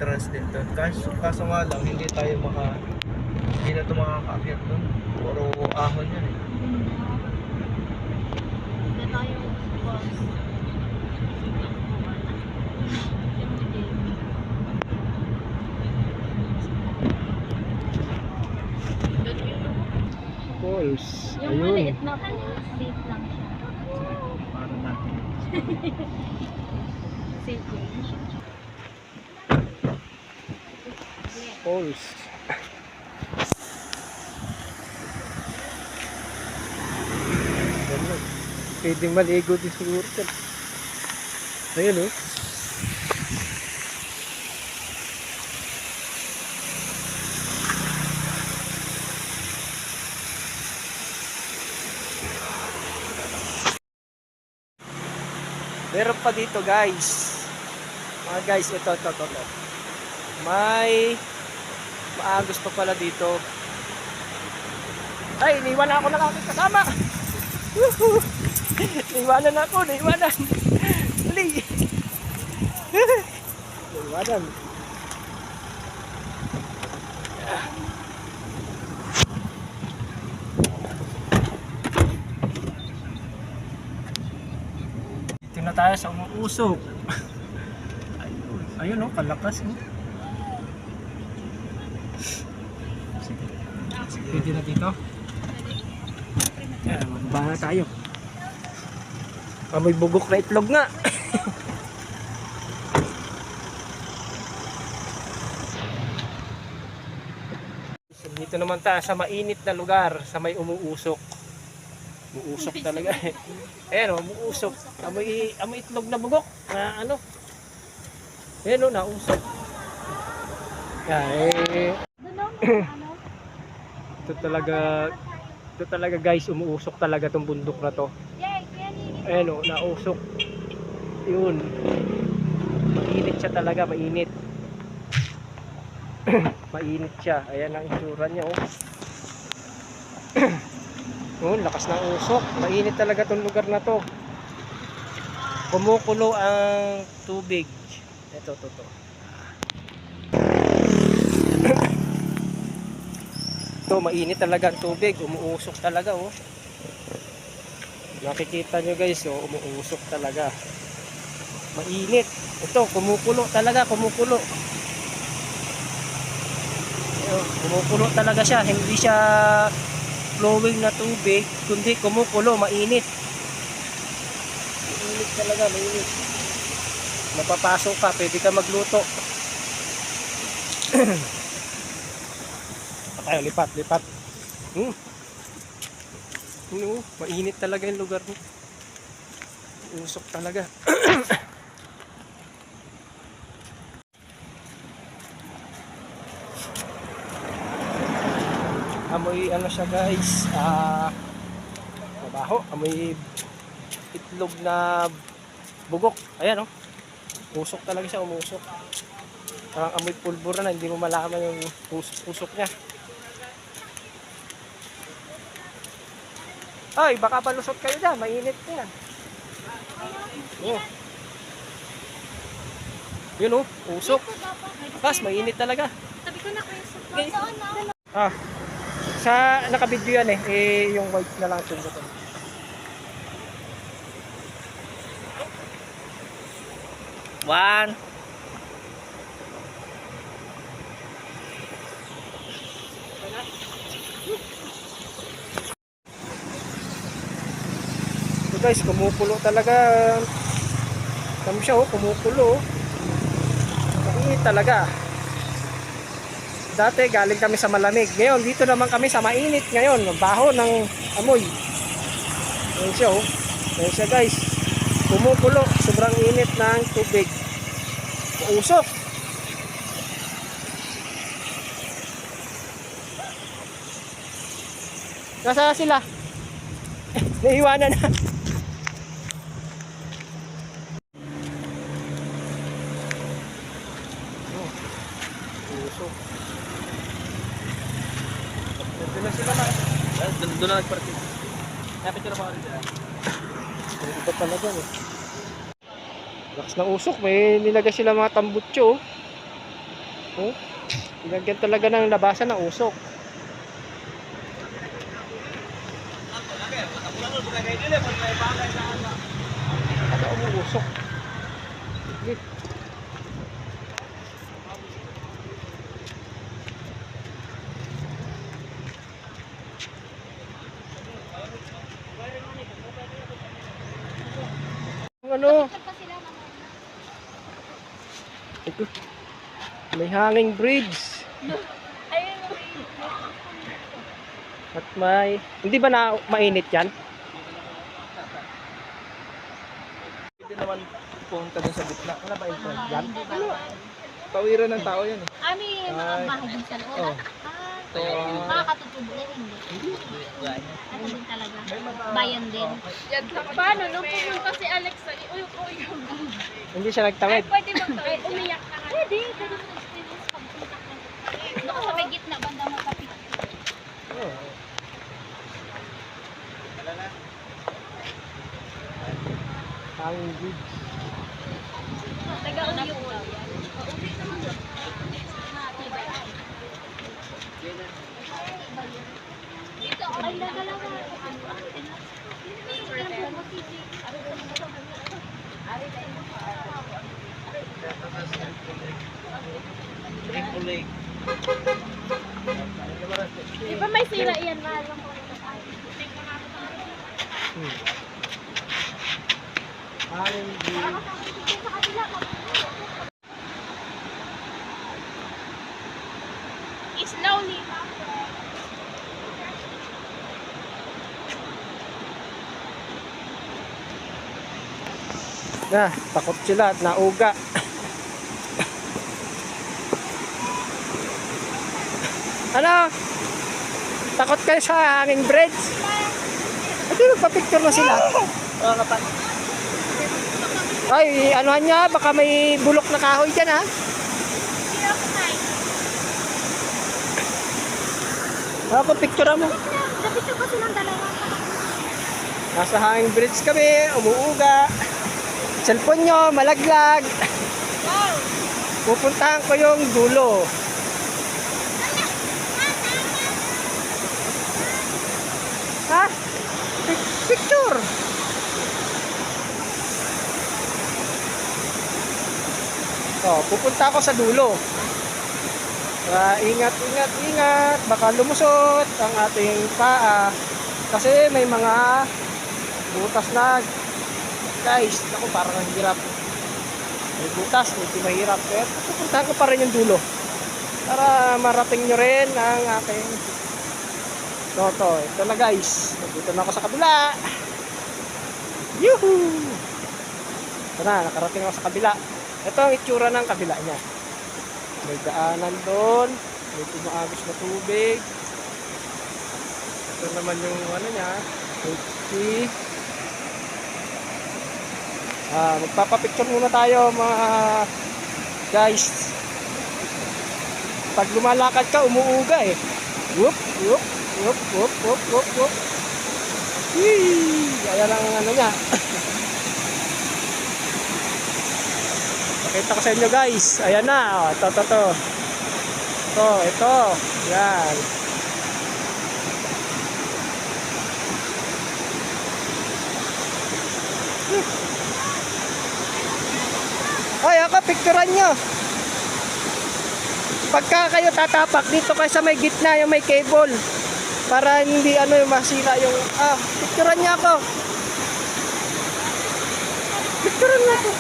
entrance din doon. Kaso nga lang, hindi na ito makakaakyat doon. Puro ahon yan eh. Hindi tayo bus. Falls. Yung maliit na po, safe lang siya. Para natin. Safe lang. Falls. Ganun. Pwedeng maligo din siguro dyan. Ayun oh. Meron pa dito guys. Mga guys, ito. May maagos pa pala dito. Ay, iniwan ako ng aking kasama. Iniwanan ako. Dali. Iniwanan. Dito na tayo sa umuusok. Ayun oh, kalakas oh. Pwede na dito. Yan, magbaba na tayo. May bugok na itlog nga. Dito naman tayo sa mainit na lugar, sa may umuusok. Umuusok talaga eh. Ayan o, umuusok. Amoy itlog na bugok. Ano? Ayan o, nausok. Yan eh. Ito talaga guys, umuusok talaga tong bundok na to. Ayan o, nausok. Yun. Mainit siya talaga, mainit. Mainit siya. Ayan ang itsura niya oh. Oh, lakas ng usok. Mainit talaga tong lugar na to. Kumukulo ang tubig. Ito. Ito, mainit talaga ang tubig. Umuusok talaga oh. Nakikita nyo guys oh, umuusok talaga. Mainit. Ito, kumukulo talaga, kumukulo. Kumukulo talaga siya, hindi siya flowing na tubig, kundi kumukulo, mainit. Mainit talaga, mainit. Mapapasok ka, pwede ka magluto. Tayo, lipat. Mainit talaga yung lugar mo. Usok talaga. Amoy ano siya guys, mabaho, amoy itlog na bugok. Ayan oh, usok talaga siya, umusok. Parang amoy pulbura na, hindi mo malaman yung usok niya. Ay, baka palusot kayo dyan, mainit na yan. Oh. Yun oh, usok. Pas, mainit talaga. Sabi ko na kayo Sa nakabidyo yan yung white na lang ito. One. So guys, kumukulo talaga. Kami siya kumukulo. Mainit talaga. Dati galing kami sa malamig. Ngayon dito naman kami sa mainit ngayon. Baho ng amoy. Ngayon siya Ngayon siya guys. Kumukulo. Sobrang init ng tubig. Usok. Nasaan sila? Naiwanan na. Usok. Doon na sila na. Doon na nagparking. Napit ko na pa rin sila. Ito talaga Lakas ng usok. May nilagay sila mga tambutso. Oh, ganyan talaga ng labasan ng usok. Ano umuusok? Sige. Ano? Ito. May hanging bridge. At may... Hindi ba na mainit yan? Hindi naman pumunta dun sa gitna. Wala ba yung Yan? tawiran ng tao yan eh. Ano yung mga bahay din sa loob? Oh. Mga katutubo na hindi. Ano din talaga? Bayan din. Paano nung pumunta si Alex sa Hindi siya nagtawid. pwede bang umiyak ka nga? Pwede, pwede mo experience pagpunta ko. Doon ka sa may gitna, banda mo kapit. Oh. Hanging bridge. Taga-uyo ko daw yan. Dito, ay nagalawa. Di ba may sira yan na alam ko? Hanging bridge. Slowly. Na, takot sila at nauga. Ano? Takot kayo sa hanging bridge? Ito, magpa-picture na sila. Ay, anuhan niya, baka may bulok na kahoy dyan, ha? Ako, picture mo. Napicture ko silang dalawa. Nasa hanging bridge kami, umuuga. Cellphone nyo, malaglag. Pupuntahan ko yung dulo. Ha? Picture. Oh, pupunta ako sa dulo. Ingat, ingat, ingat. Baka lumusot ang ating paa. Kasi may mga butas na. Guys, ako parang ang hirap. May butas, medyo mahirap. Kaya pupuntahan ko pa rin yung dulo. Para marating nyo rin ang aking Toto. Ito na guys. Dito na ako sa kabila. Yuhuu! Ito na, nakarating ako sa kabila. Ito ang itsura ng kabila niya. May daanan doon. May tumaagos na tubig. Ito naman yung ano niya. Okay. Magpapapicture muna tayo mga guys. Pag lumalakad ka, umuuga eh. Whoop, whoop, whoop, whoop, whoop, whoop, whoop. Yee! Ayan ang ano niya. Pakita ko sa inyo guys. Ayan na. Oh, ito. Ito. Yan. Ay, ako, picturean nyo. Pagka kayo tatapak, dito kayo sa may gitna, yung may cable. Para hindi ano yung masira yung... picturean nyo ako. Picturean nyo ako.